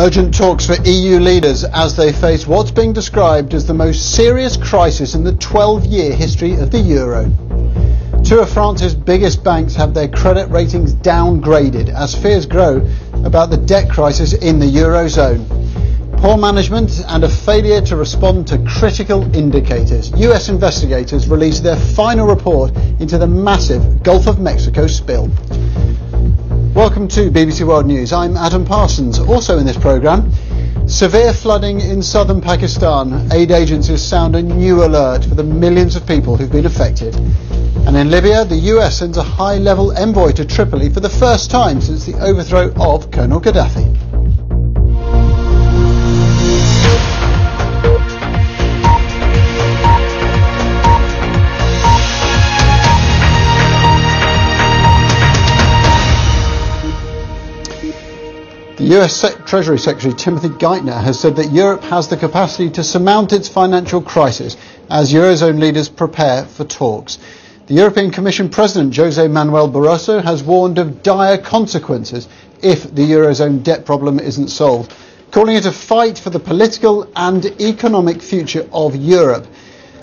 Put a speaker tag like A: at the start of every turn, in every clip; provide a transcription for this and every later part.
A: Urgent talks for EU leaders as they face what's being described as the most serious crisis in the 12-year history of the euro. Two of France's biggest banks have their credit ratings downgraded as fears grow about the debt crisis in the Eurozone. Poor management and a failure to respond to critical indicators. US investigators released their final report into the massive Gulf of Mexico spill. Welcome to BBC World News. I'm Adam Parsons. Also in this programme, severe flooding in southern Pakistan. Aid agencies sound a new alert for the millions of people who've been affected. And in Libya, the US sends a high-level envoy to Tripoli for the first time since the overthrow of Colonel Gaddafi. The US Treasury Secretary Timothy Geithner has said that Europe has the capacity to surmount its financial crisis as Eurozone leaders prepare for talks. The European Commission President Jose Manuel Barroso has warned of dire consequences if the Eurozone debt problem isn't solved, calling it a fight for the political and economic future of Europe.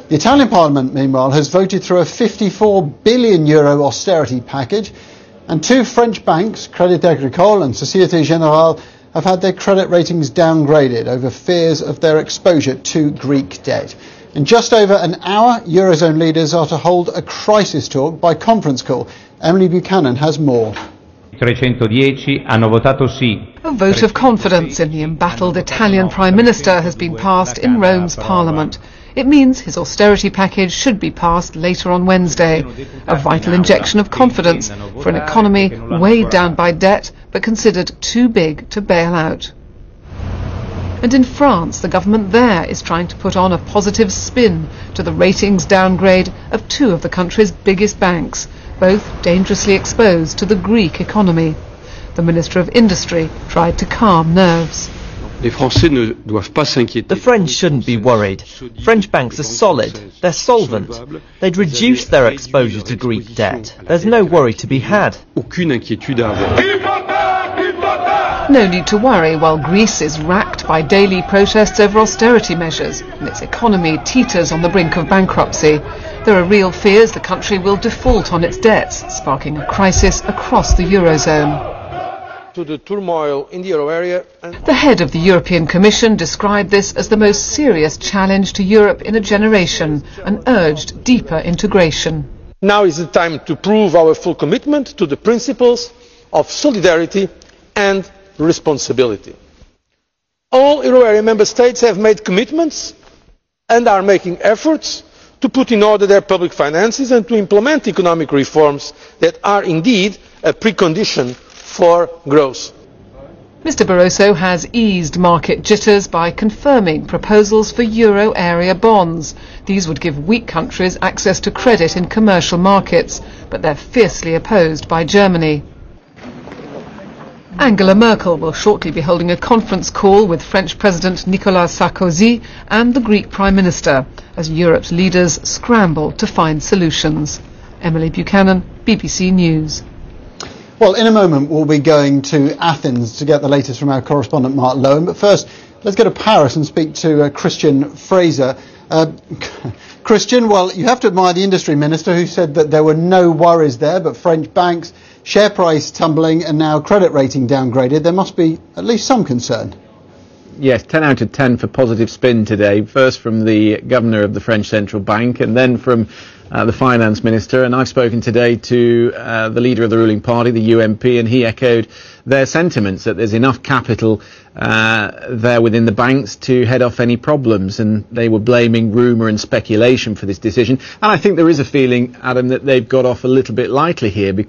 A: The Italian Parliament, meanwhile, has voted through a €54 billion austerity package. And two French banks, Crédit Agricole and Société Générale, have had their credit ratings downgraded over fears of their exposure to Greek debt. In just over an hour, Eurozone leaders are to hold a crisis talk by conference call. Emily Buchanan has more.
B: 310 hanno votato sì.
C: A vote of confidence in the embattled Italian Prime Minister has been passed in Rome's Parliament. It means his austerity package should be passed later on Wednesday, a vital injection of confidence for an economy weighed down by debt but considered too big to bail out. And in France, the government there is trying to put on a positive spin to the ratings downgrade of two of the country's biggest banks, both dangerously exposed to the Greek economy. The Minister of Industry tried to calm nerves.
D: The French shouldn't be worried. French banks are solid. They're solvent. They'd reduce their exposure to Greek debt. There's no worry to be had.
C: No need to worry while Greece is racked by daily protests over austerity measures and its economy teeters on the brink of bankruptcy. There are real fears the country will default on its debts, sparking a crisis across the Eurozone.
E: To the turmoil in the euro area.
C: The head of the European Commission described this as the most serious challenge to Europe in a generation and urged deeper integration.
E: Now is the time to prove our full commitment to the principles of solidarity and responsibility. All euro area member states have made commitments and are making efforts to put in order their public finances and to implement economic reforms that are indeed a precondition for growth.
C: Mr Barroso has eased market jitters by confirming proposals for euro area bonds. These would give weak countries access to credit in commercial markets, but they're fiercely opposed by Germany. Angela Merkel will shortly be holding a conference call with French President Nicolas Sarkozy and the Greek Prime Minister as Europe's leaders scramble to find solutions. Emily Buchanan, BBC News.
A: Well, in a moment we'll be going to Athens to get the latest from our correspondent Mark Lowen. But first, let's go to Paris and speak to Christian Fraser. Christian, well, you have to admire the industry minister who said that there were no worries there, but French banks, share price tumbling and now credit rating downgraded. There must be at least some concern.
F: Yes, 10 out of 10 for positive spin today. First from the governor of the French Central Bank and then from the finance minister. And I've spoken today to the leader of the ruling party, the UMP, and he echoed their sentiments that there's enough capital there within the banks to head off any problems. And they were blaming rumour and speculation for this decision. And I think there is a feeling, Adam, that they've got off a little bit lightly here, because